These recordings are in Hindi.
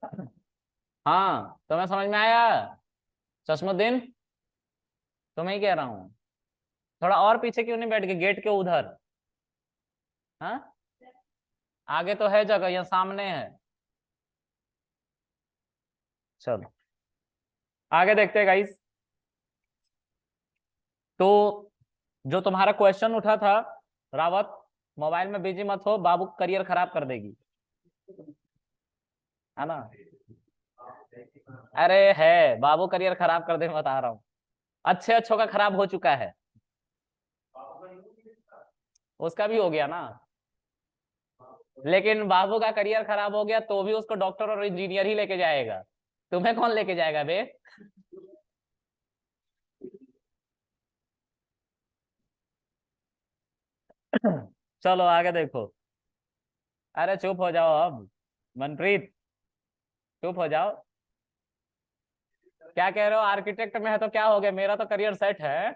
हाँ, तुम्हें समझ में आया? चश्मुद्दीन, तुम्हें ही कह रहा हूँ। थोड़ा और पीछे क्यों नहीं बैठ गए, गेट के उधर? हाँ, आगे तो है जगह, यहाँ सामने है। चलो आगे देखते हैं गाइस। तो जो तुम्हारा क्वेश्चन उठा था, रावत, मोबाइल में बिजी मत हो, बाबू करियर खराब कर देगी, है ना? अरे है, बाबू करियर खराब कर देगी, बता रहा हूँ। अच्छे अच्छों का खराब हो चुका है, उसका भी हो गया ना। लेकिन बाबू का करियर खराब हो गया तो भी उसको डॉक्टर और इंजीनियर ही लेके जाएगा, तुम्हें कौन लेके जाएगा बे? चलो आगे देखो। अरे चुप हो जाओ अब, मनप्रीत, चुप हो जाओ। क्या कह रहे हो, आर्किटेक्ट में है तो क्या हो गया, मेरा तो करियर सेट है।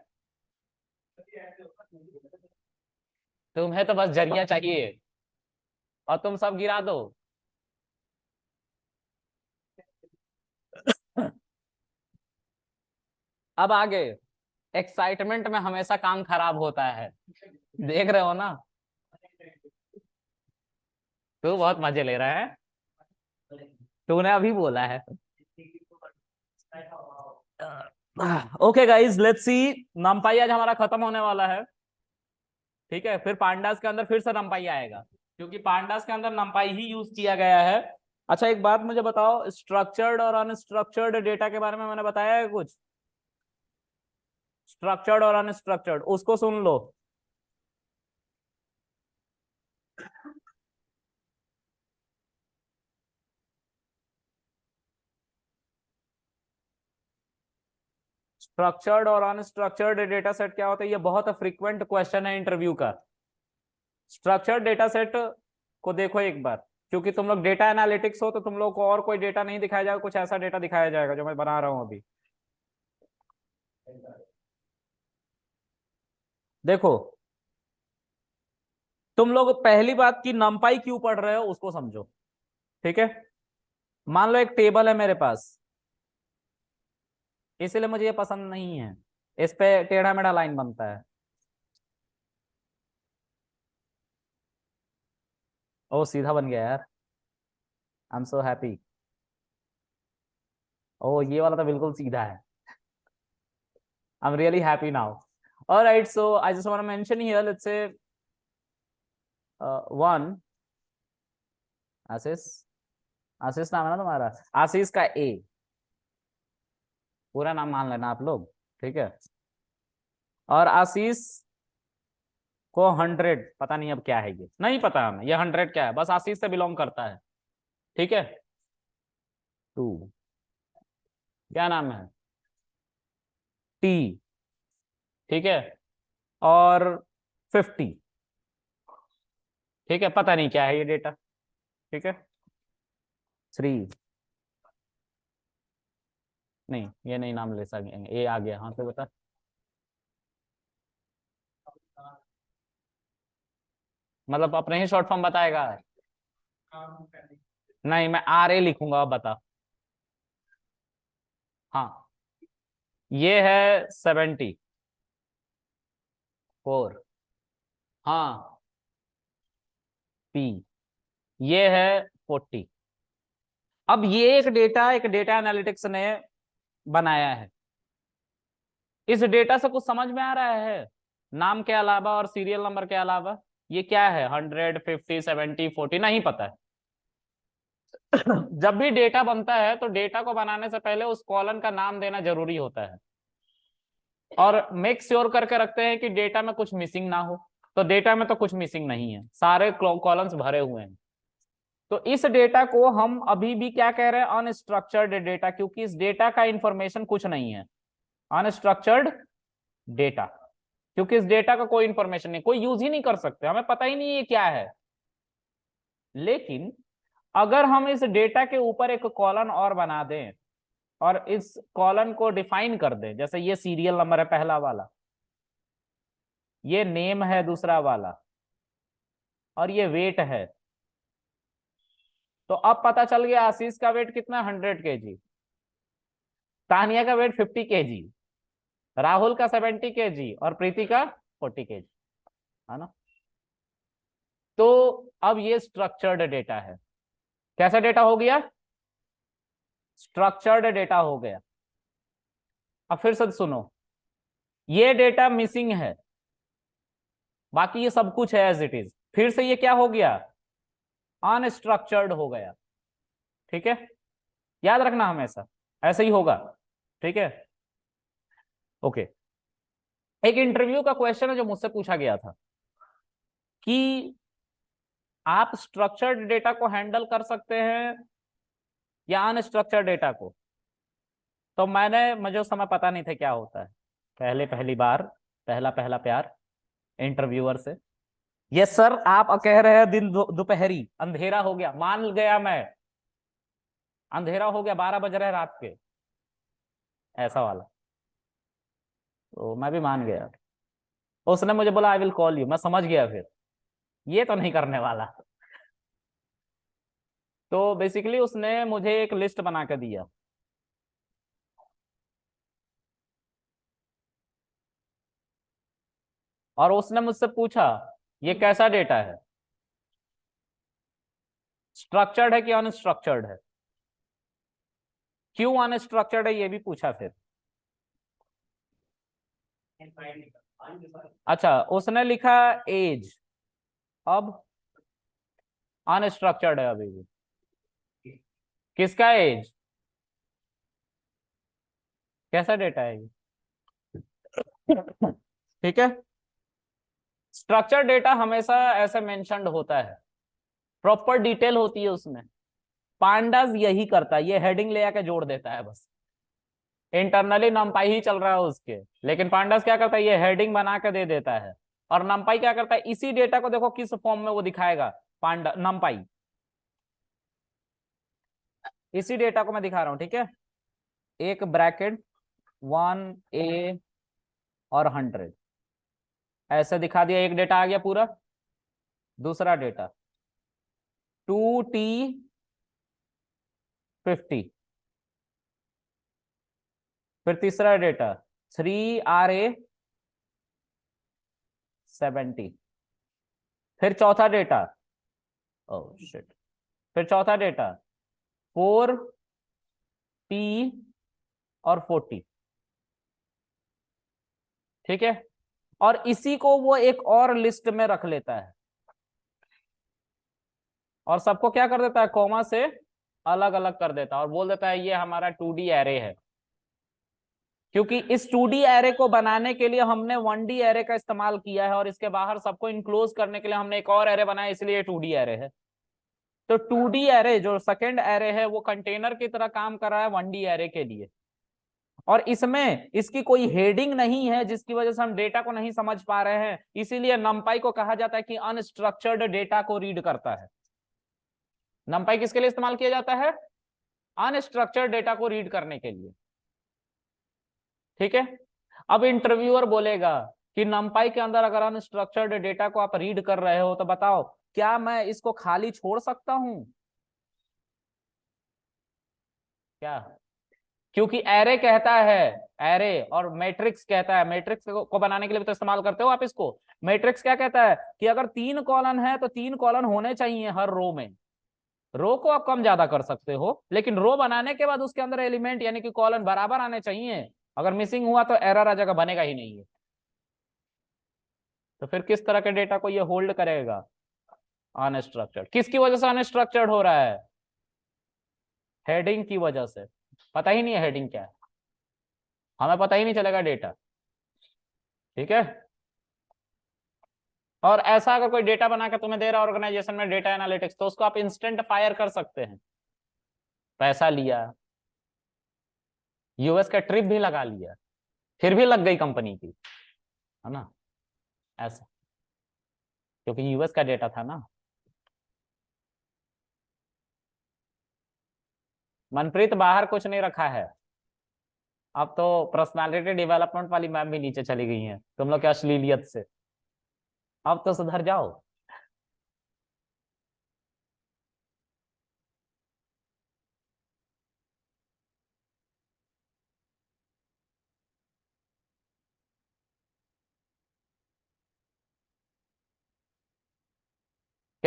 तुम्हें तो बस जरिया चाहिए, और तुम सब गिरा दो। अब आगे, एक्साइटमेंट में हमेशा काम खराब होता है, देख रहे हो ना? तू बहुत मजे ले रहा है, तूने अभी बोला है। Okay guys, let's see. नमपाई आज हमारा खत्म होने वाला है, ठीक है? फिर पांडास के अंदर फिर से नमपाई आएगा, क्योंकि पांडास के अंदर नमपाई ही यूज किया गया है। अच्छा एक बात मुझे बताओ, स्ट्रक्चर्ड और अनस्ट्रक्चर्ड डेटा के बारे में मैंने बताया है कुछ? स्ट्रक्चर्ड और अनस्ट्रक्चर्ड, उसको सुन लो। स्ट्रक्चर्ड और अनस्ट्रक्चर्ड डेटा सेट क्या होता है, ये बहुत फ्रीक्वेंट क्वेश्चन है इंटरव्यू का। स्ट्रक्चर्ड डेटा सेट को देखो एक बार, क्योंकि तुम लोग डेटा एनालिटिक्स हो, तो तुम लोग को और कोई डेटा नहीं दिखाया जाएगा, कुछ ऐसा डेटा दिखाया जाएगा जो मैं बना रहा हूं अभी। देखो, तुम लोग पहली बात की नंपाई क्यों पढ़ रहे हो उसको समझो, ठीक है? मान लो एक टेबल है मेरे पास, इसीलिए मुझे ये पसंद नहीं है, इस पे टेढ़ा मेढ़ा लाइन बनता है। ओ सीधा बन गया यार, आई एम सो हैप्पी। ओ ये वाला तो बिल्कुल सीधा है, I am really happy now. Alright, so I just want to mention here, let's say one, Ashish, Ashish नाम है ना तुम्हारा? आशीष का ए, पूरा नाम मान लेना आप लोग, ठीक है? और आशीष को 100, पता नहीं अब क्या है, ये नहीं पता हमें ये 100 क्या है, बस आशीष से बिलोंग करता है, ठीक है? 2, क्या नाम है? टी, ठीक है? और 50, ठीक है? पता नहीं क्या है ये डेटा, ठीक है? 3, नहीं ये नहीं नाम ले सकेंगे, ए आ गया, हाँ तो बता। मतलब अपने ही शॉर्ट फॉर्म बताएगा? नहीं, मैं आर ए लिखूंगा, अब बता। हाँ, ये है 74, हाँ। पी, ये है 40। अब ये एक डेटा एनालिटिक्स ने बनाया है, इस डेटा से कुछ समझ में आ रहा है? नाम के अलावा और सीरियल नंबर के अलावा ये क्या है, 100, 50, 70, 40, नहीं पता है। जब भी डेटा बनता है तो डेटा को बनाने से पहले उस कॉलम का नाम देना जरूरी होता है, और मेक श्योर करके रखते हैं कि डेटा में कुछ मिसिंग ना हो। तो डेटा में तो कुछ मिसिंग नहीं है, सारे कॉलम्स भरे हुए हैं। तो इस डेटा को हम अभी भी क्या कह रहे हैं, अनस्ट्रक्चर्ड डेटा, क्योंकि इस डेटा का इंफॉर्मेशन कुछ नहीं है, अनस्ट्रक्चर्ड डेटा, क्योंकि इस डेटा का कोई इंफॉर्मेशन नहीं, कोई यूज ही नहीं कर सकते, हमें पता ही नहीं ये क्या है। लेकिन अगर हम इस डेटा के ऊपर एक कॉलन और बना दें, और इस कॉलन को डिफाइन कर दें, जैसे ये सीरियल नंबर है पहला वाला, ये नेम है दूसरा वाला, और ये वेट है, तो अब पता चल गया आशीष का वेट कितना 100 kg, तानिया का वेट 50 kg, राहुल का 70 kg और प्रीति का 40 kg, है ना। तो अब ये स्ट्रक्चर्ड डेटा है। कैसा डेटा हो गया? स्ट्रक्चर्ड डेटा हो गया। अब फिर से सुनो, ये डेटा मिसिंग है, बाकी ये सब कुछ है एज इट इज। फिर से ये क्या हो गया? अनस्ट्रक्चर्ड हो गया। ठीक है, याद रखना हमेशा ऐसा ही होगा। ठीक है, ओके। एक इंटरव्यू का क्वेश्चन है जो मुझसे पूछा गया था कि आप स्ट्रक्चर्ड डेटा को हैंडल कर सकते हैं या अनस्ट्रक्चर्ड डेटा को। तो मुझे उस समय पता नहीं था क्या होता है, पहली बार पहला प्यार इंटरव्यूअर से। यस सर, आप कह रहे हैं दिन दोपहरी अंधेरा हो गया, मान गया मैं, अंधेरा हो गया, 12 बज रहे रात के, ऐसा वाला। तो मैं भी मान गया। उसने मुझे बोला आई विल कॉल यू, मैं समझ गया फिर ये तो नहीं करने वाला। तो बेसिकली उसने मुझे एक लिस्ट बना के दिया, और उसने मुझसे पूछा ये कैसा डेटा है, स्ट्रक्चर्ड है कि अनस्ट्रक्चर्ड है, क्यों अनस्ट्रक्चर्ड है ये भी पूछा फिर। अच्छा, उसने लिखा एज, अब अनस्ट्रक्चर्ड है अभी भी। किसका एज? कैसा डेटा है ये? ठीक है, स्ट्रक्चर डेटा हमेशा ऐसे मेंशन्ड होता है, प्रॉपर डिटेल होती है उसमें। पांडास यही करता है, ये हेडिंग ले आके जोड़ देता है बस, इंटरनली नंपाई ही चल रहा है उसके, लेकिन पांडास क्या करता है, ये हेडिंग बना के दे देता है। और नंपाई क्या करता है, इसी डेटा को देखो किस फॉर्म में वो दिखाएगा, पांडा नंपाई इसी डेटा को मैं दिखा रहा हूं। ठीक है, एक ब्रैकेट 1A और 100 ऐसे दिखा दिया, एक डेटा आ गया पूरा। दूसरा डेटा 2T50, फिर तीसरा डेटा 3RA70, फिर चौथा डेटा, ओह शिट, फिर चौथा डेटा 4T और 40। ठीक है, और इसी को वो एक और लिस्ट में रख लेता है, और सबको क्या कर देता है, कॉमा से अलग अलग कर देता है, और बोल देता है ये हमारा 2D एरे है। क्योंकि इस 2D एरे को बनाने के लिए हमने 1D एरे का इस्तेमाल किया है, और इसके बाहर सबको इनक्लोज करने के लिए हमने एक और एरे बनाया, इसलिए 2D एरे है। तो 2D एरे जो सेकेंड एरे है वो कंटेनर की तरह काम कर रहा है 1D एरे के लिए, और इसमें इसकी कोई हेडिंग नहीं है, जिसकी वजह से हम डेटा को नहीं समझ पा रहे हैं। इसीलिए नंपाई को कहा जाता है कि अनस्ट्रक्चर्ड डेटा को रीड करता है। नंपाई किसके लिए इस्तेमाल किया जाता है? अनस्ट्रक्चर्ड डेटा को रीड करने के लिए। ठीक है, अब इंटरव्यूअर बोलेगा कि नंपाई के अंदर अगर अनस्ट्रक्चर्ड डेटा को आप रीड कर रहे हो तो बताओ क्या मैं इसको खाली छोड़ सकता हूं क्या? क्योंकि एरे कहता है, एरे और मैट्रिक्स कहता है, मैट्रिक्स को बनाने के लिए भी तो इस्तेमाल करते हो आप इसको। मैट्रिक्स क्या कहता है कि अगर 3 कॉलम है तो 3 कॉलम होने चाहिए हर रो में। रो को आप कम ज्यादा कर सकते हो, लेकिन रो बनाने के बाद उसके अंदर एलिमेंट यानी कि कॉलम बराबर आने चाहिए। अगर मिसिंग हुआ तो एरर आ जाएगा, बनेगा ही नहीं है। तो फिर किस तरह के डेटा को ये होल्ड करेगा? अनस्ट्रक्चर्ड। किसकी वजह से अनस्ट्रक्चर्ड हो रहा है? हेडिंग की वजह से। पता ही नहीं है हेडिंग क्या है, हमें पता ही नहीं चलेगा डेटा। ठीक है, और ऐसा अगर कोई डेटा बना के तुम्हें दे रहा है ऑर्गेनाइजेशन में डेटा एनालिटिक्स, तो उसको आप इंस्टेंट फायर कर सकते हैं। पैसा लिया, यूएस का ट्रिप भी लगा लिया, फिर भी लग गई कंपनी की, है ना, ऐसा, क्योंकि यूएस का डेटा था ना। मनप्रीत बाहर कुछ नहीं रखा है, अब तो पर्सनालिटी डेवलपमेंट वाली मैम भी नीचे चली गई हैं तुम लोग के अश्लीलियत से। अब तो सुधर जाओ।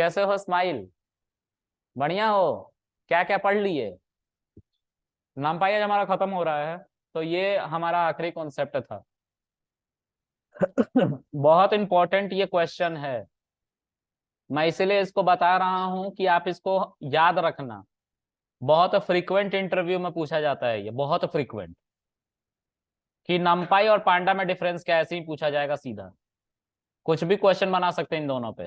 कैसे हो स्माइल? बढ़िया हो? क्या क्या पढ़ लिए? नामपाई आज हमारा खत्म हो रहा है, तो ये हमारा आखिरी कॉन्सेप्ट था। बहुत इंपॉर्टेंट ये क्वेश्चन है, मैं इसीलिए इसको बता रहा हूं कि आप इसको याद रखना। बहुत फ्रीक्वेंट इंटरव्यू में पूछा जाता है ये, बहुत फ्रीक्वेंट, कि नमपाई और पांडा में डिफरेंस क्या है, ऐसे ही पूछा जाएगा सीधा। कुछ भी क्वेश्चन बना सकते हैं इन दोनों पे।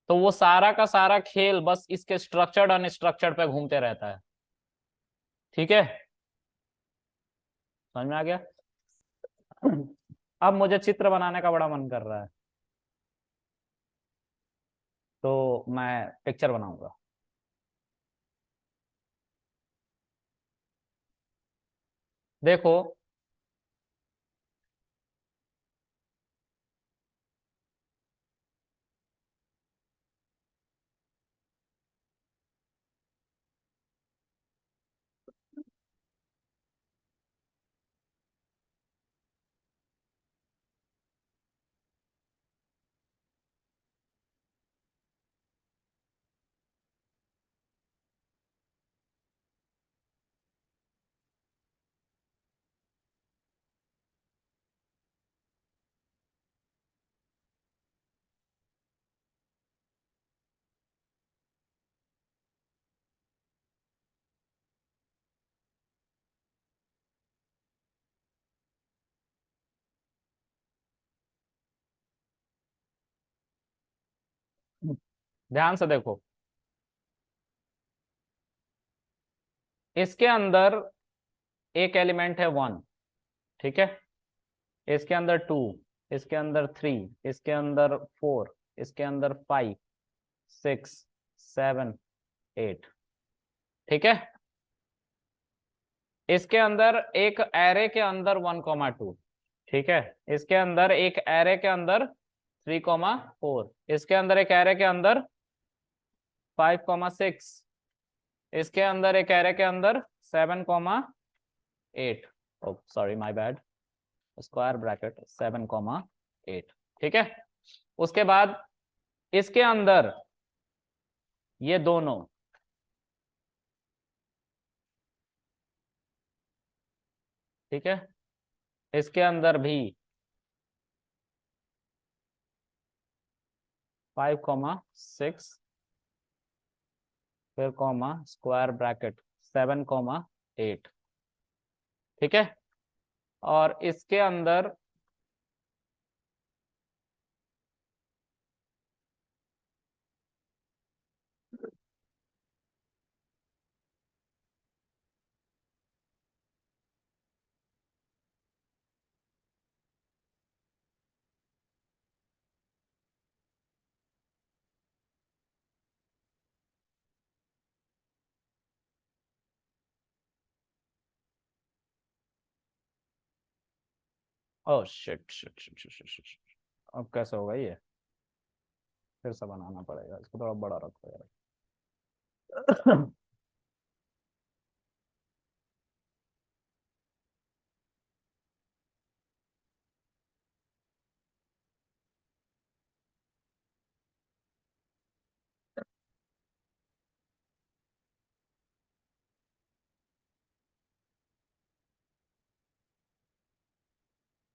तो वो सारा का सारा खेल बस इसके स्ट्रक्चर्ड अनस्ट्रक्चर्ड पे घूमते रहता है। ठीक है, समझ में आ गया? अब मुझे चित्र बनाने का बड़ा मन कर रहा है, तो मैं पिक्चर बनाऊंगा। देखो, ध्यान से देखो, इसके अंदर एक एलिमेंट है 1, ठीक है, इसके अंदर 2, इसके अंदर 3, इसके अंदर 4, इसके अंदर 5, 6, 7, 8, ठीक है। इसके अंदर एक एरे के अंदर 1, 2, ठीक है। इसके अंदर एक एरे के अंदर 3, 4, इसके अंदर एक एरे के अंदर 5, 6, इसके अंदर एक एरे के अंदर 7, 8, oh sorry my bad, square bracket 7, 8, ठीक है। उसके बाद इसके अंदर ये दोनों, ठीक है, इसके अंदर भी 5, 6, फिर कॉमा स्क्वायर ब्रैकेट 7, 8, ठीक है। और इसके अंदर oh shit shit shit shit shit shit, अब कैसे होगा ये? फिर से बनाना पड़ेगा इसको, थोड़ा बड़ा रखो यार।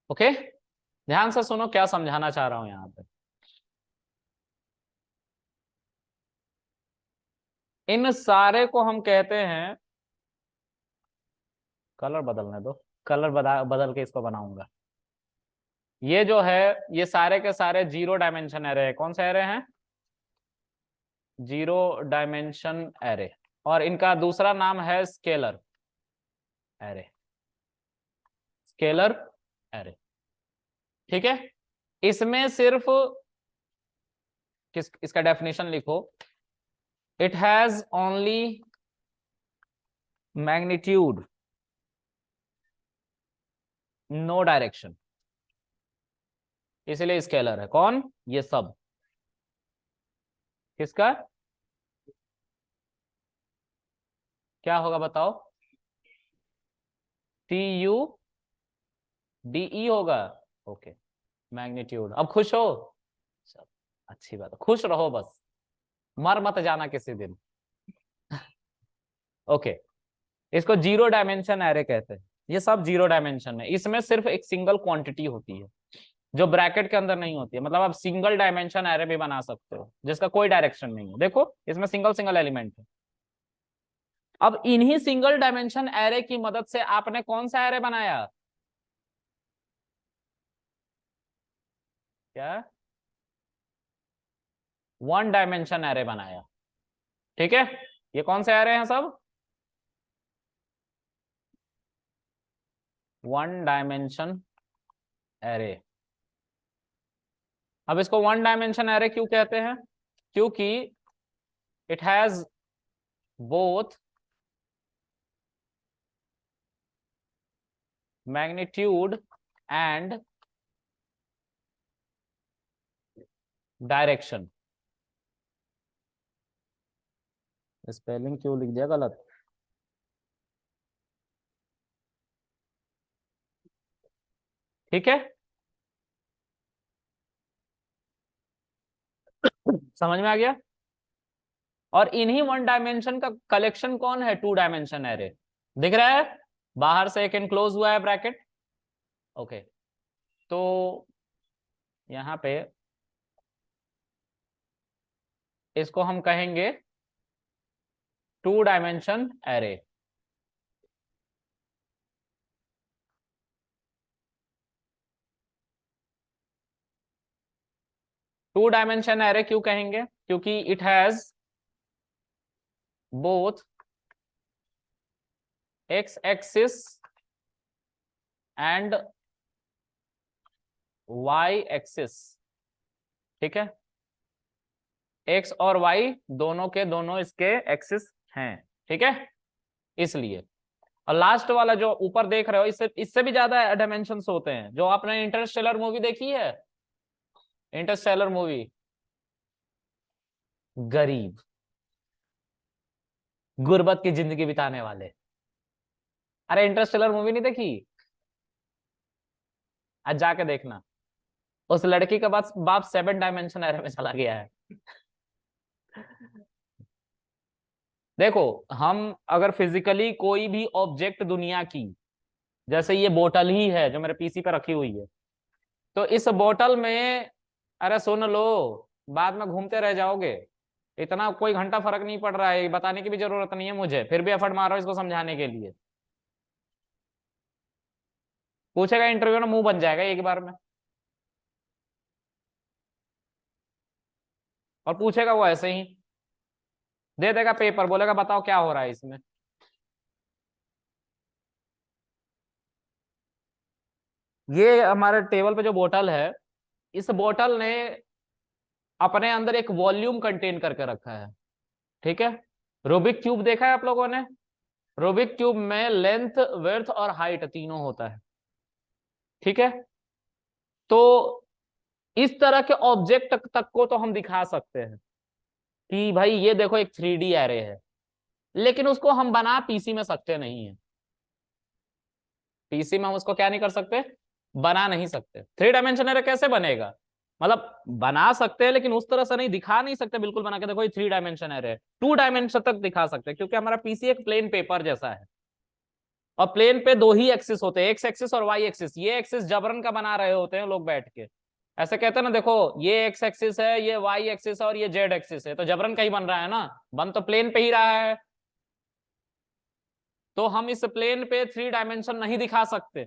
ओके, ध्यान से सुनो क्या समझाना चाह रहा हूं यहाँ पे। इन सारे को हम कहते हैं, कलर बदलने दो, कलर बदल के इसको बनाऊंगा। ये जो है, ये सारे के सारे जीरो डायमेंशन एरे है। कौन से एरे हैं? Zero dimension array. और इनका दूसरा नाम है स्केलर एरे, स्केलर एरे, ठीक है। इसमें सिर्फ इसका डेफिनेशन लिखो, it has only magnitude, no direction, इसलिए स्केलर है। कौन? ये सब किसका? क्या होगा बताओ? TUDE होगा। Okay, magnitude. अब खुश हो? सब अच्छी बात है, खुश रहो बस, मर मत जाना किसी दिन। ओके, इसको जीरो डायमेंशन एरे कहते हैं। ये सब जीरो डायमेंशन है, इसमें सिर्फ एक सिंगल क्वांटिटी होती है जो ब्रैकेट के अंदर नहीं होती है। मतलब आप सिंगल डायमेंशन एरे भी बना सकते हो जिसका कोई डायरेक्शन नहीं है। देखो इसमें सिंगल सिंगल एलिमेंट है। अब इन्हीं सिंगल डायमेंशन एरे की मदद से आपने कौन सा एरे बनाया? क्या? वन डायमेंशन एरे बनाया। ठीक है, ये कौन से एरे हैं सब? One dimension array. अब इसको वन डायमेंशन एरे क्यों कहते हैं? क्योंकि it has both magnitude and direction. Spelling क्यों लिख दिया गलत? ठीक है, समझ में आ गया। और इन्हीं वन डायमेंशन का कलेक्शन कौन है? Two dimension array. दिख रहा है, बाहर से एक एनक्लोज हुआ है ब्रैकेट। ओके, तो यहां पे इसको हम कहेंगे two dimension array. Two dimension array क्यों कहेंगे? क्योंकि it has both X axis and Y axis. ठीक है, एक्स और वाई दोनों के दोनों इसके एक्सिस हैं। ठीक है, इसलिए। और लास्ट वाला जो ऊपर देख रहे हो, इससे इससे भी ज्यादा डायमेंशंस होते हैं। जो आपने इंटरस्टेलर मूवी देखी है, इंटरस्टेलर मूवी, गरीब गुर्बत की जिंदगी बिताने वाले। अरे इंटरस्टेलर मूवी नहीं देखी? आज जाके देखना। उस लड़की का बाप सेवन डायमेंशन एरे में चला गया है। देखो, हम अगर फिजिकली कोई भी ऑब्जेक्ट दुनिया की, जैसे ये बोतल ही है जो मेरे पीसी पे रखी हुई है, तो इस बोतल में, अरे सुन लो, बाद में घूमते रह जाओगे। इतना कोई घंटा फर्क नहीं पड़ रहा है, बताने की भी जरूरत नहीं है मुझे, फिर भी एफर्ट मार रहा हूं इसको समझाने के लिए। पूछेगा इंटरव्यू में, मुंह बन जाएगा एक बार में। और पूछेगा वो ऐसे ही, दे देगा पेपर, बोलेगा बताओ क्या हो रहा है इसमें। ये हमारे टेबल पे जो बोतल है, इस बोतल ने अपने अंदर एक वॉल्यूम कंटेन करके रखा है। ठीक है, रूबिक क्यूब देखा है आप लोगों ने? रूबिक क्यूब में लेंथ, विड्थ और हाइट तीनों होता है। ठीक है, तो इस तरह के ऑब्जेक्ट तक को तो हम दिखा सकते हैं कि भाई ये देखो एक 3D एरे है, लेकिन उसको हम बना पीसी में सकते नहीं है। पीसी में हम उसको क्या नहीं कर सकते? बना नहीं सकते। थ्री डायमेंशन एरे कैसे बनेगा? मतलब बना सकते हैं लेकिन उस तरह से नहीं, दिखा नहीं सकते बिल्कुल बना के देखो ये थ्री डायमेंशन एरे है। टू डायमेंशन तक दिखा सकते हैं क्योंकि हमारा पीसी एक प्लेन पेपर जैसा है, और प्लेन पे दो ही एक्सिस होते हैं, एक्स एक्सिस और वाई एक्सिस। ये एक्सिस जबरन का बना रहे होते हैं लोग बैठ के, ऐसे कहते हैं ना, देखो ये एक्स एक्सिस है, ये वाई एक्सिस है और ये जेड एक्सिस है, तो जबरन का ही बन रहा है ना, बन तो प्लेन पे ही रहा है। तो हम इस प्लेन पे थ्री डायमेंशन नहीं दिखा सकते।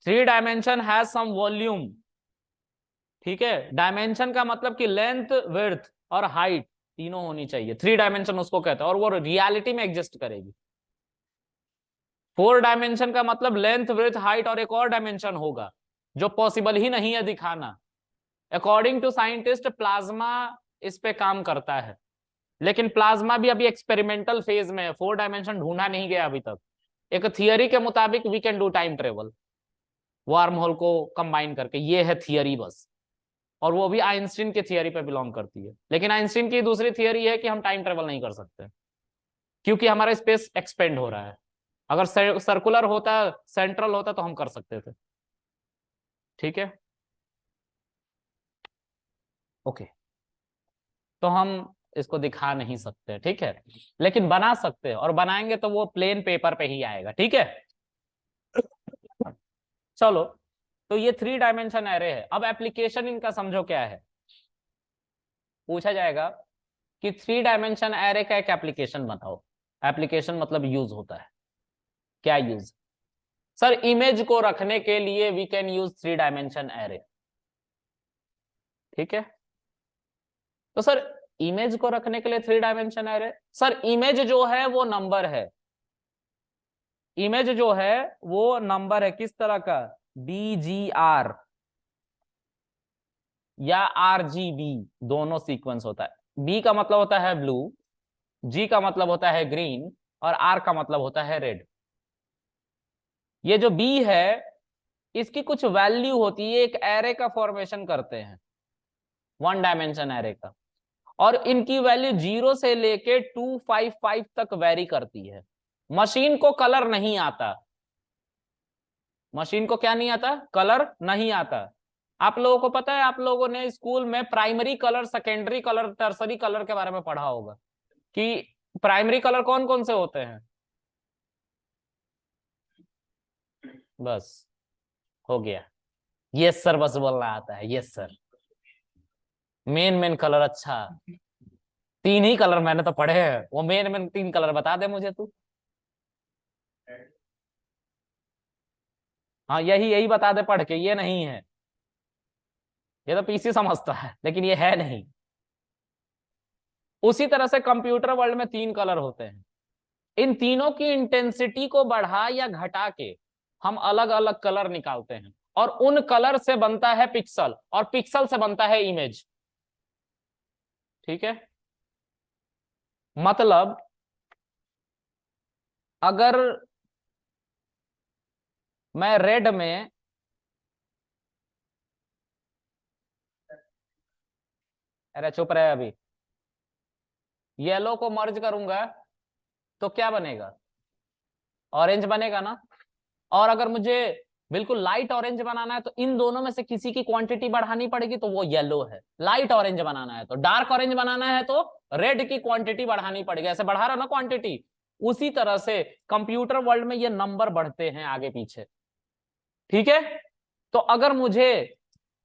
Three dimension has some volume. ठीक है, डायमेंशन का मतलब कि लेंथ, विड्थ और हाइट तीनों होनी चाहिए, थ्री डायमेंशन उसको कहते हैं, और वो रियलिटी में एग्जिस्ट करेगी। फोर डायमेंशन का मतलब लेंथ, विड्थ, हाइट और एक और डायमेंशन होगा जो पॉसिबल ही नहीं है दिखाना। अकॉर्डिंग टू साइंटिस्ट प्लाज्मा इस पे काम करता है, लेकिन प्लाज्मा भी अभी एक्सपेरिमेंटल फेज में है, फोर डायमेंशन ढूंढा नहीं गया अभी तक। एक थियरी के मुताबिक we can do time travel wormhole को कंबाइन करके, ये है थियरी बस। और वो भी आइंस्टीन की थियरी पे बिलोंग करती है, लेकिन आइंस्टीन की दूसरी थियरी है कि हम टाइम ट्रेवल नहीं कर सकते क्योंकि हमारा स्पेस एक्सपेंड हो रहा है। अगर सर्कुलर होता, सेंट्रल होता तो हम कर सकते थे। ठीक है, ओके, तो हम इसको दिखा नहीं सकते, ठीक है, लेकिन बना सकते हैं, और बनाएंगे तो वो प्लेन पेपर पे ही आएगा, ठीक है। चलो, तो ये 3 डायमेंशन एरे है। अब एप्लीकेशन इनका समझो क्या है। पूछा जाएगा कि 3 डायमेंशन एरे का एक एप्लीकेशन बताओ। एप्लीकेशन मतलब यूज होता है, क्या यूज? सर इमेज को रखने के लिए we can use 3 dimension array, ठीक है। तो सर इमेज को रखने के लिए 3 डायमेंशन एरे, सर इमेज जो है वो नंबर है। इमेज जो है वो नंबर है, किस तरह का? BGR या RGB, दोनों सीक्वेंस होता है। B का मतलब होता है ब्लू, G का मतलब होता है ग्रीन, और R का मतलब होता है रेड। ये जो B है इसकी कुछ वैल्यू होती है, एक एरे का फॉर्मेशन करते हैं, 1 डायमेंशन एरे का, और इनकी वैल्यू 0 से लेके 255 तक वेरी करती है। मशीन को कलर नहीं आता, मशीन को क्या नहीं आता? कलर नहीं आता। आप लोगों को पता है, आप लोगों ने स्कूल में primary colour, secondary colour, tertiary colour के बारे में पढ़ा होगा कि प्राइमरी कलर कौन कौन से होते हैं? बस हो गया, यस सर, बस बोलना आता है, yes sir. Main main colour, अच्छा 3 ही कलर मैंने तो पढ़े हैं, वो मेन मेन 3 कलर बता दे मुझे तू। हाँ यही यही बता दे पढ़ के, ये नहीं है, ये तो पीसी समझता है लेकिन ये है नहीं। उसी तरह से कंप्यूटर वर्ल्ड में 3 कलर होते हैं। इन तीनों की इंटेंसिटी को बढ़ा या घटा के हम अलग अलग कलर निकालते हैं, और उन कलर से बनता है पिक्सल, और पिक्सल से बनता है इमेज, ठीक है। मतलब अगर मैं रेड में, अरे चुप रहे अभी, येलो को मर्ज करूंगा तो क्या बनेगा? ऑरेंज बनेगा ना। और अगर मुझे बिल्कुल लाइट ऑरेंज बनाना है तो इन दोनों में से किसी की क्वांटिटी बढ़ानी पड़ेगी, तो वो येलो है। लाइट ऑरेंज बनाना है तो, डार्क ऑरेंज बनाना है तो रेड की क्वांटिटी बढ़ानी पड़ेगी। ऐसे बढ़ा रहा ना क्वांटिटी, उसी तरह से कंप्यूटर वर्ल्ड में ये नंबर बढ़ते हैं आगे पीछे, ठीक है। तो अगर मुझे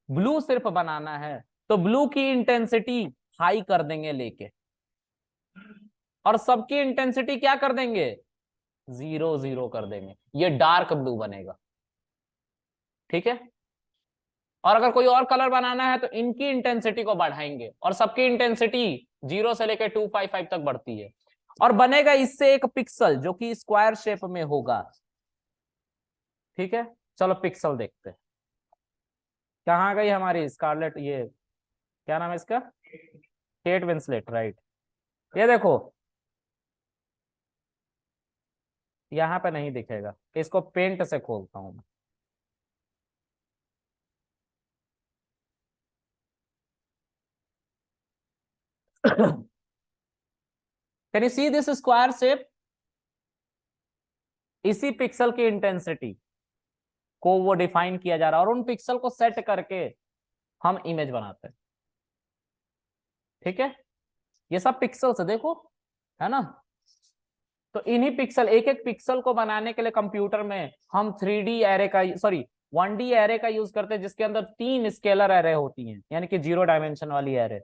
ब्लू सिर्फ बनाना है तो ब्लू की इंटेंसिटी हाई कर देंगे लेके, और सबकी इंटेंसिटी क्या कर देंगे? 0 0 कर देंगे, ये डार्क ब्लू बनेगा, ठीक है। और अगर कोई और कलर बनाना है तो इनकी इंटेंसिटी को बढ़ाएंगे, और सबकी इंटेंसिटी 0 से लेकर 255 तक बढ़ती है, और बनेगा इससे एक पिक्सल जो कि स्क्वायर शेप में होगा, ठीक है। चलो पिक्सल देखते हैं। कहाँ गई हमारी स्कारलेट, ये क्या नाम है इसका? Kate Winslet, right. ये देखो, यहाँ पे नहीं दिखेगा, इसको पेंट से खोलता हूं मैं। Can you see this square shape? इसी पिक्सल की इंटेंसिटी को वो डिफाइन किया जा रहा है, और उन पिक्सल को सेट करके हम इमेज बनाते हैं, ठीक है। ये सब पिक्सल से देखो, है ना। तो इन्हीं पिक्सल, एक एक पिक्सल को बनाने के लिए कंप्यूटर में हम 3D एरे का, सॉरी 1D एरे का यूज करते हैं, जिसके अंदर 3 स्केलर एरे होती हैं, यानी कि 0 डायमेंशन वाली एरे।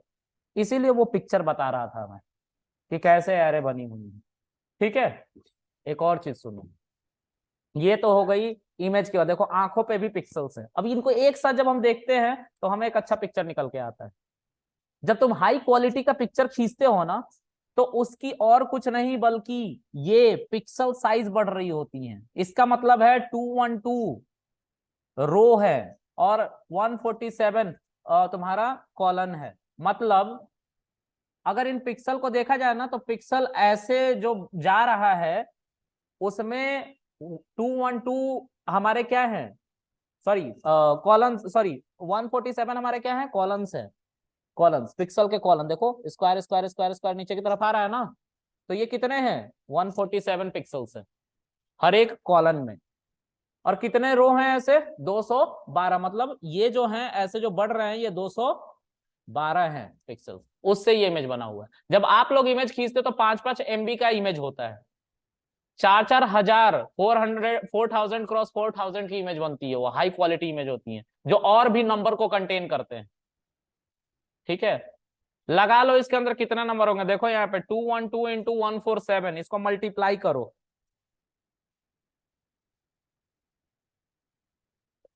इसीलिए वो पिक्चर बता रहा था मैं कि कैसे एरे बनी हुई है, ठीक है। एक और चीज सुनो, ये तो हो गई इमेज की बात। देखो आंखों पे भी पिक्सल्स हैं, अब इनको एक साथ जब हम देखते हैं तो हमें एक अच्छा पिक्चर निकल के आता है। जब तुम हाई क्वालिटी का पिक्चर खींचते हो ना, तो उसकी और कुछ नहीं बल्कि ये पिक्सल साइज बढ़ रही होती है। इसका मतलब है 212 रो है, और 147 तुम्हारा कॉलन है। मतलब अगर इन पिक्सल को देखा जाए ना, तो पिक्सल ऐसे जो जा रहा है उसमें 212 हमारे क्या है, सॉरी कॉलन, सॉरी 147 हमारे क्या है, कॉलम्स है। कॉलम्स, पिक्सल के कॉलम देखो, स्क्वायर स्क्वायर स्क्वायर स्क्वायर नीचे की तरफ आ रहा है ना। तो ये कितने हैं? 147 पिक्सल्स है हर एक कॉलम में। और कितने रो हैं ऐसे? 212। मतलब ये जो हैं ऐसे जो बढ़ रहे हैं, ये 212 12 है पिक्सल, उससे ये इमेज बना हुआ है। जब आप लोग इमेज खींचते तो 5-5 MB का इमेज होता है, 4-4 हजार 400 4000 क्रॉस 4000 की इमेज बनती है, वो हाई क्वालिटी इमेज होती है जो और भी नंबर को कंटेन करते हैं। ठीक है, लगा लो इसके अंदर कितना नंबर होंगे, देखो यहाँ पे 212 इंटू 147, इसको मल्टीप्लाई करो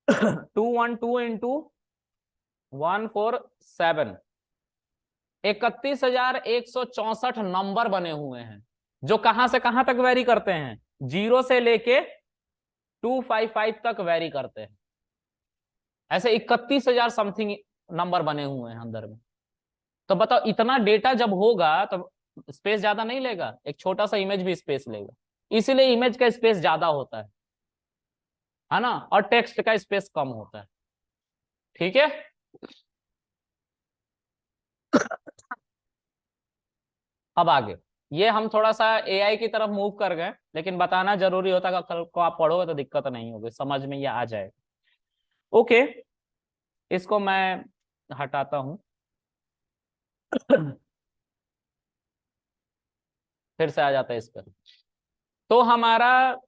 212 इंटू 147, 31,164 नंबर बने हुए हैं जो कहां से कहां तक वेरी करते हैं, 0 से लेके 255 तक वेरी करते हैं। ऐसे 31,000 समथिंग नंबर बने हुए हैं अंदर में। तो बताओ इतना डेटा जब होगा तो स्पेस ज्यादा नहीं लेगा, एक छोटा सा इमेज भी स्पेस लेगा, इसीलिए इमेज का स्पेस ज्यादा होता है ना, और टेक्स्ट का स्पेस कम होता है। ठीक है, अब आगे, ये हम थोड़ा सा एआई की तरफ मूव कर गए, लेकिन बताना जरूरी होता है, कल को आप पढ़ोगे तो दिक्कत नहीं होगी, समझ में ये आ जाएगा। ओके, इसको मैं हटाता हूं। फिर से आ जाता है इस पर। तो हमारा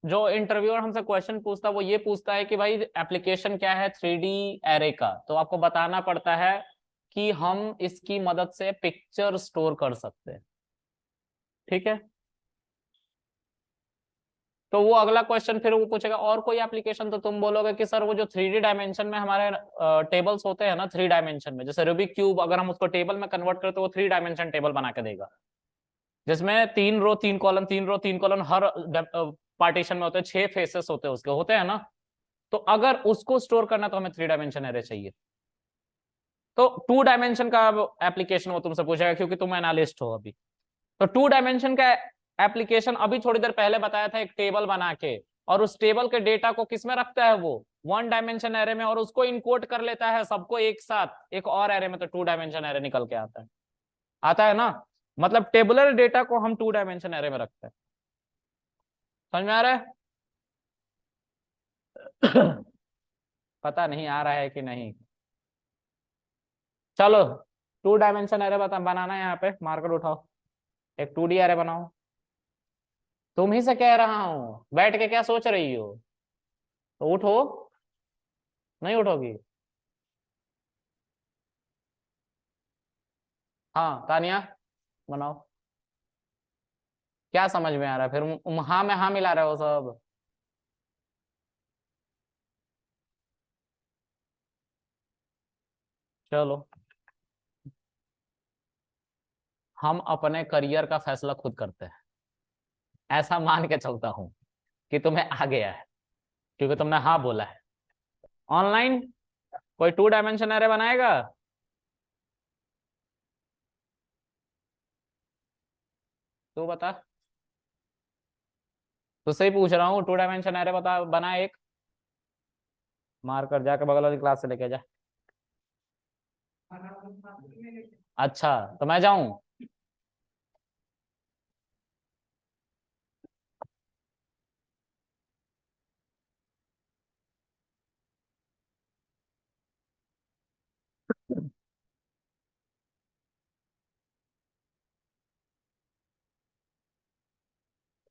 जो इंटरव्यूअर हमसे क्वेश्चन पूछता है वो ये पूछता है कि भाई एप्लीकेशन क्या है 3D एरे का, तो आपको बताना पड़ता है कि हम इसकी मदद से पिक्चर स्टोर कर सकते हैं। ठीक है, तो वो अगला क्वेश्चन फिर वो पूछेगा और कोई एप्लीकेशन, तो तुम बोलोगे कि सर वो जो 3D डायमेंशन में हमारे टेबल्स होते हैं ना, 3 डायमेंशन में, जैसे रूबिक क्यूब अगर हम उसको टेबल में कन्वर्ट करें तो वो 3 डायमेंशन टेबल बना के देगा, जिसमें 3 रो 3 कॉलम 3 रो 3 कॉलम हर पार्टीशन में होते हैं, 6 फेसेस होते हैं उसके, होते हैं ना। तो अगर उसको स्टोर करना तो हमें 3 डायमेंशन एरे चाहिए। तो 2 डायमेंशन का एप्लीकेशन वो तुमसे पूछेगा क्योंकि तुम एनालिस्ट हो अभी। तो 2 डायमेंशन का एप्लीकेशन अभी थोड़ी देर पहले बताया था, एक टेबल बना के, और उस टेबल के डेटा को किसमें रखता है वो 1 डायमेंशन एरे में, और उसको इनकोड कर लेता है सबको एक साथ एक और एरे में, तो 2 डायमेंशन एरे निकल के आता है, आता है ना। मतलब टेबुलर डेटा को हम 2 डायमेंशन एरे में रखते हैं। समझ में आ रहा है? पता नहीं आ रहा है कि नहीं। चलो 2 डायमेंशन एरे बता बनाना है, यहाँ पे मार्कर उठाओ, एक 2D एरे बनाओ। तुम ही से कह रहा हूं, बैठ के क्या सोच रही हो, तो उठो। नहीं उठोगी? हाँ तानिया, बनाओ। क्या समझ में आ रहा है फिर, हाँ में हाँ मिला रहे हो सब। चलो, हम अपने करियर का फैसला खुद करते हैं, ऐसा मान के चलता हूं कि तुम्हें आ गया है क्योंकि तुमने हाँ बोला है। ऑनलाइन कोई 2 डायमेंशन एरे बनाएगा? तू बता, तुझसे ही पूछ रहा हूँ, 2 डायमेंशन एरे बता, बना एक। मार्कर जाके बगल वाली क्लास से लेके जा। अच्छा तो मैं जाऊं?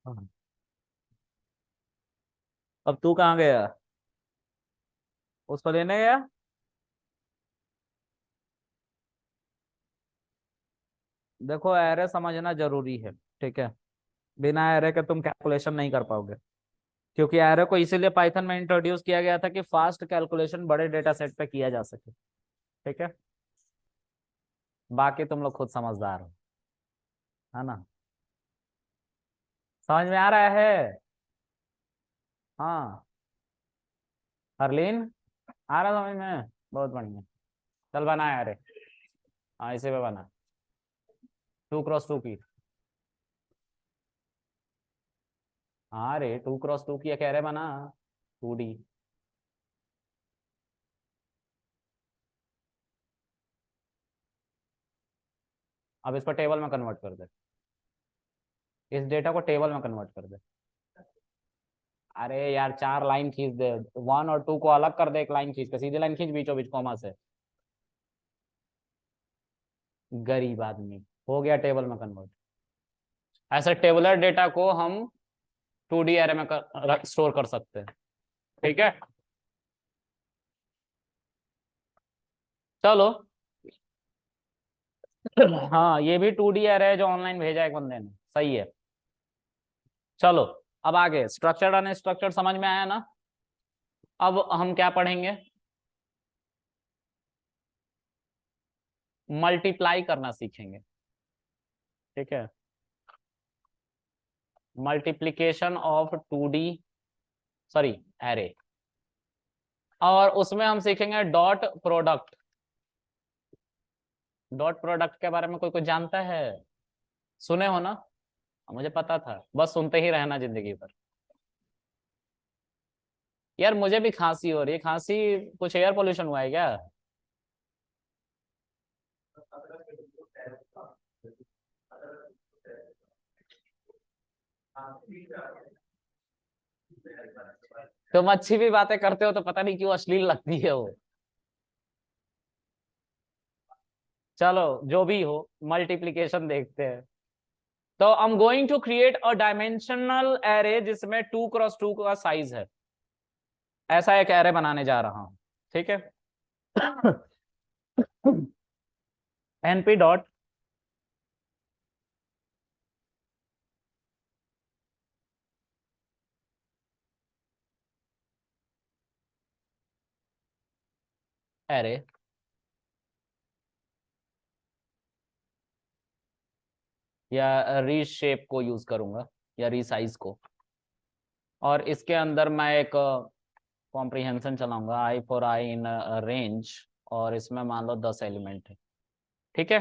हाँ। अब तू कहाँ गया, उसको लेने गया? देखो एरे समझना जरूरी है, ठीक है, बिना एरे के तुम कैलकुलेशन नहीं कर पाओगे, क्योंकि एरे को इसीलिए पाइथन में इंट्रोड्यूस किया गया था कि फास्ट कैलकुलेशन बड़े डेटा सेट पे किया जा सके। ठीक है, बाकी तुम लोग खुद समझदार हो, है ना। समझ में आ रहा है? हाँ, हरलीन, आ रहा समझ में? बहुत बढ़िया, चल बना यार। हाँ इसी पे बना, 2x2 की। हाँ रे 2x2 की कह रहे बना, 2D। अब इसको टेबल में कन्वर्ट कर दे, इस डेटा को टेबल में कन्वर्ट कर दे। अरे यार 4 लाइन खींच दे, 1 और 2 को अलग कर दे, एक लाइन खींच के सीधी लाइन खींच बीचों बीच कॉमा से। गरीब आदमी, हो गया टेबल में कन्वर्ट। ऐसे टेबुलर डेटा को हम 2D एरे में स्टोर कर सकते हैं। ठीक है, चलो। हाँ, ये भी 2D एरे है जो ऑनलाइन भेजा एक बंदे ने, सही है। चलो, अब आगे स्ट्रक्चर्ड अनस्ट्रक्चर्ड समझ में आया ना। अब हम क्या पढ़ेंगे, मल्टीप्लाई करना सीखेंगे। ठीक है, multiplication of 2D, sorry, array. और उसमें हम सीखेंगे डॉट प्रोडक्ट। डॉट प्रोडक्ट के बारे में कोई कुछ जानता है? सुने हो ना? मुझे पता था, बस सुनते ही रहना जिंदगी भर। यार मुझे भी खांसी हो रही है, खांसी कुछ एयर पोल्यूशन हुआ है क्या? तुम अच्छी भी बातें करते हो तो पता नहीं क्यों अश्लील लगती है वो। चलो, जो भी हो, मल्टीप्लीकेशन देखते हैं। तो I am going to create a dimensional array जिसमें 2x2 का साइज है। ऐसा एक एरे बनाने जा रहा हूं। ठीक है। np डॉट एरे, या रीशेप को यूज करूंगा, या रीसाइज को। और इसके अंदर मैं एक कॉम्प्रिहेंशन चलाऊंगा, I for I in range, और इसमें मान लो 10 एलिमेंट है। ठीक है।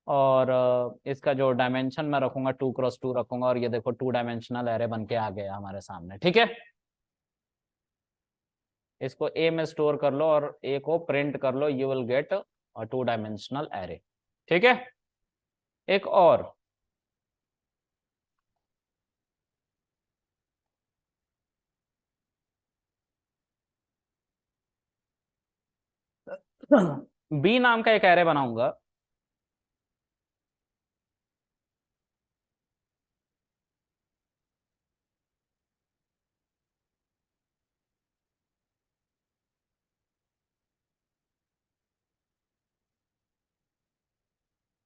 और इसका जो डायमेंशन मैं रखूंगा 2x2 रखूंगा, और ये देखो 2 डायमेंशनल एरे बन के आ गया हमारे सामने। ठीक है, इसको ए में स्टोर कर लो और ए को प्रिंट कर लो, you will get a 2 dimensional array. ठीक है, एक और बी नाम का एक एरे बनाऊंगा।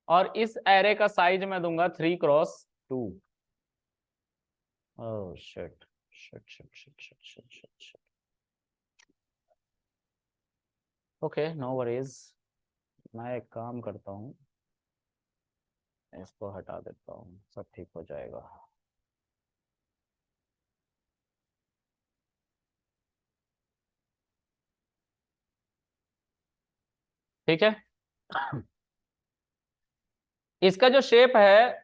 और इस एरे का साइज मैं दूंगा 3x2। Oh shit, shit shit shit shit shit shit shit. Okay, no worries. मैं एक काम करता हूँ, इसको हटा देता हूँ, सब ठीक हो जाएगा। ठीक है, इसका जो शेप है,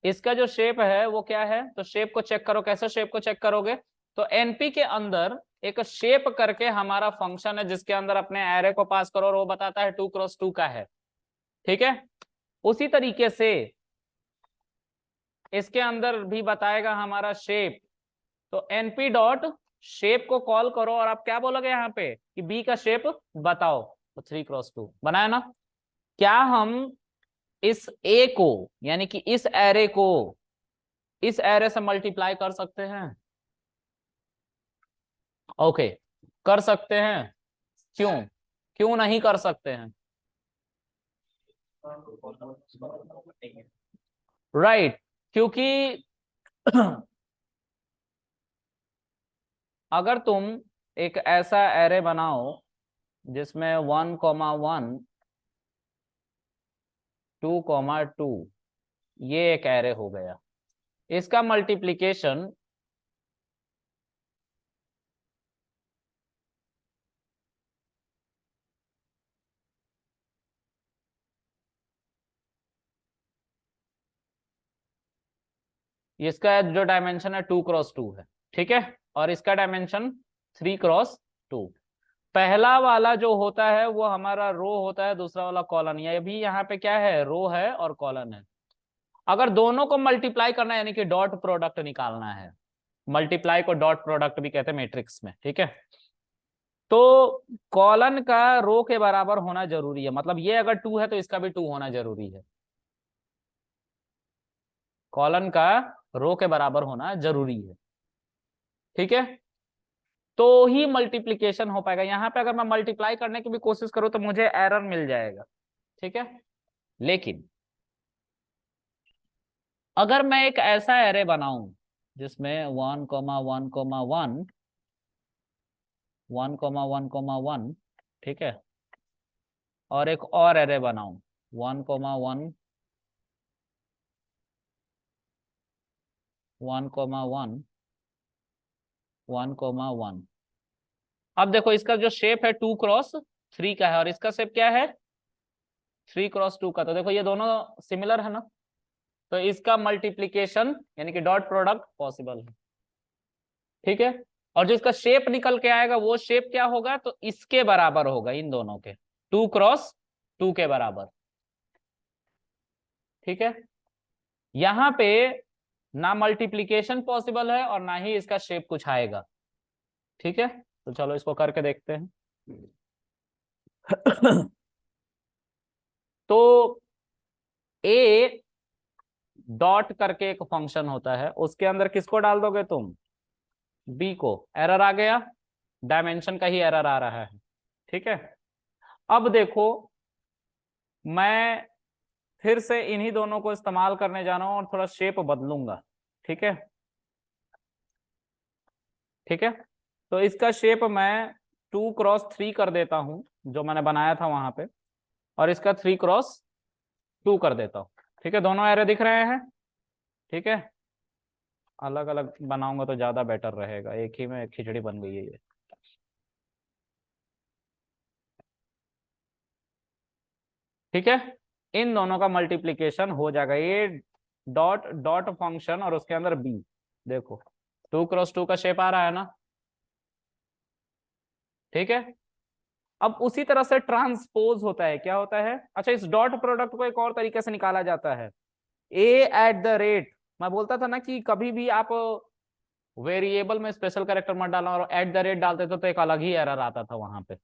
इसका जो शेप है वो क्या है, तो शेप को चेक करो। कैसे शेप को चेक करोगे, तो एनपी के अंदर एक शेप करके हमारा फंक्शन है जिसके अंदर अपने एरे को पास करो और वो बताता है 2x2 का है। ठीक है, उसी तरीके से इसके अंदर भी बताएगा हमारा शेप। तो np डॉट शेप को कॉल करो और आप क्या बोलोगे यहाँ पे कि बी का शेप बताओ, तो 3x2 बनाया ना। क्या हम इस ए को, यानी कि इस एरे को इस एरे से मल्टीप्लाई कर सकते हैं? ओके, कर सकते हैं। क्यों, क्यों नहीं कर सकते हैं? राइट, क्योंकि अगर तुम एक ऐसा एरे बनाओ जिसमें 1,1 2,2, ये एक एरे हो गया, इसका मल्टीप्लीकेशन इसका जो डायमेंशन है 2x2 है। ठीक है, और इसका डायमेंशन 3x2। पहला वाला जो होता है वो हमारा रो होता है, दूसरा वाला कॉलन। ये भी यहाँ पे क्या है, रो है और कॉलन है। अगर दोनों को मल्टीप्लाई करना है, यानी कि डॉट प्रोडक्ट निकालना है, मल्टीप्लाई को डॉट प्रोडक्ट भी कहते हैं मैट्रिक्स में। ठीक है, तो कॉलन का रो के बराबर होना जरूरी है, मतलब ये अगर 2 है तो इसका भी 2 होना जरूरी है। कॉलन का रो के बराबर होना जरूरी है, ठीक है। तो ही मल्टीप्लीकेशन हो पाएगा। यहाँ पे अगर मैं मल्टीप्लाई करने की भी कोशिश करूं तो मुझे एरर मिल जाएगा, ठीक है। लेकिन अगर मैं एक ऐसा एरे बनाऊं जिसमें 1,1,1 1,1,1 ठीक है, और एक और एरे बनाऊं 1,1 1,1 1,1। अब देखो इसका जो शेप है 2x3 का है और इसका शेप क्या है 3x2 का। तो देखो ये दोनों सिमिलर है ना, तो इसका मल्टीप्लीकेशन यानी कि डॉट प्रोडक्ट पॉसिबल है, ठीक है। और जो इसका शेप निकल के आएगा वो शेप क्या होगा, तो इसके बराबर होगा, इन दोनों के 2x2 के बराबर, ठीक है। यहां पे ना मल्टीप्लीकेशन पॉसिबल है और ना ही इसका शेप कुछ आएगा, ठीक है। तो चलो इसको करके देखते हैं। तो ए डॉट करके एक फंक्शन होता है, उसके अंदर किसको डाल दोगे तुम, बी को। एरर आ गया, डायमेंशन का ही एरर आ रहा है, ठीक है। अब देखो मैं फिर से इन्हीं दोनों को इस्तेमाल करने जा रहा हूं और थोड़ा शेप बदलूंगा, ठीक है, ठीक है। तो इसका शेप मैं 2x3 कर देता हूं जो मैंने बनाया था वहां पे, और इसका 3x2 कर देता हूं, ठीक है। दोनों एरे दिख रहे हैं, ठीक है। अलग अलग बनाऊंगा तो ज्यादा बेटर रहेगा, एक ही में खिचड़ी बन गई है ये, ठीक है। इन दोनों का मल्टीप्लीकेशन हो जाएगा, ये डॉट डॉट फंक्शन और उसके अंदर बी, देखो 2x2 का शेप आ रहा है ना, ठीक है। अब उसी तरह से ट्रांसपोज होता है, क्या होता है, अच्छा इस डॉट प्रोडक्ट को एक और तरीके से निकाला जाता है, ए एट द रेट। मैं बोलता था ना कि कभी भी आप वेरिएबल में स्पेशल कैरेक्टर मत डालना और एट द रेट डालते थे तो एक अलग ही एरर आता था वहां पे,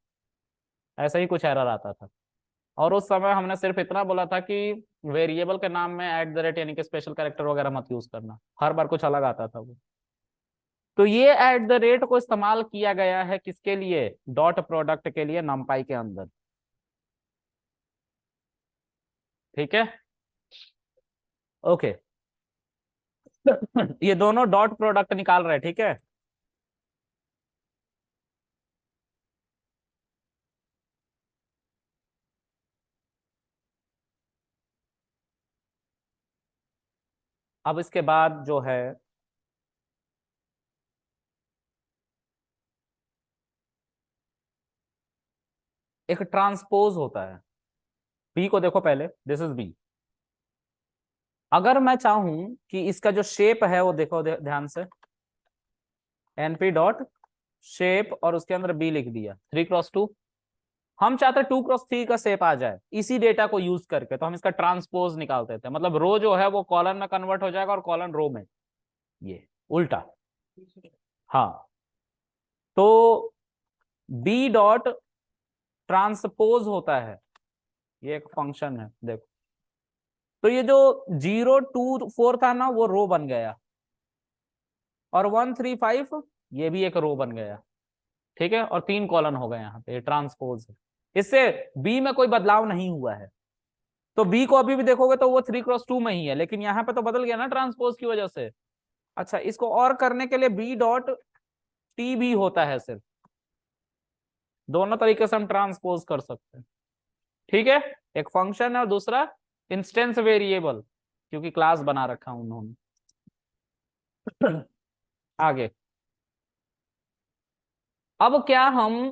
ऐसा ही कुछ एरर आता था। और उस समय हमने सिर्फ इतना बोला था कि वेरिएबल के नाम में एट द रेट यानी कि स्पेशल कैरेक्टर वगैरह मत यूज करना, हर बार कुछ अलग आता था वो। तो ये एट द रेट को इस्तेमाल किया गया है किसके लिए, डॉट प्रोडक्ट के लिए नंपाई के अंदर, ठीक है, ओके। ये दोनों डॉट प्रोडक्ट निकाल रहे हैं, ठीक है। अब इसके बाद जो है एक ट्रांसपोज होता है, बी को देखो पहले, दिस इज बी। अगर मैं चाहूं कि इसका जो शेप है वो देखो ध्यान से, एनपी डॉट शेप और उसके अंदर बी लिख दिया 3x2। हम चाहते 2x3 का शेप आ जाए इसी डेटा को यूज करके, तो हम इसका ट्रांसपोज निकालते थे, मतलब रो जो है वो कॉलन में कन्वर्ट हो जाएगा और कॉलन रो में, ये उल्टा। हाँ, तो बी डॉट ट्रांसपोज होता है, ये एक फंक्शन है देखो। तो ये जो 0, 2, 4 था ना वो रो बन गया, और 1, 3, 5 ये भी एक रो बन गया, ठीक है। और 3 कॉलन हो गए यहाँ पे, ट्रांसपोज है। इससे बी में कोई बदलाव नहीं हुआ है, तो बी को अभी भी देखोगे तो वो 3x2 में ही है, लेकिन यहाँ पे तो बदल गया ना ट्रांसपोज की वजह से। अच्छा, इसको और करने के लिए बी डॉट टी भी होता है सिर्फ, दोनों तरीके से हम ट्रांसपोज कर सकते हैं, ठीक है। एक फंक्शन है और दूसरा इंस्टेंस वेरिएबल, क्योंकि क्लास बना रखा उन्होंने। आगे, अब क्या हम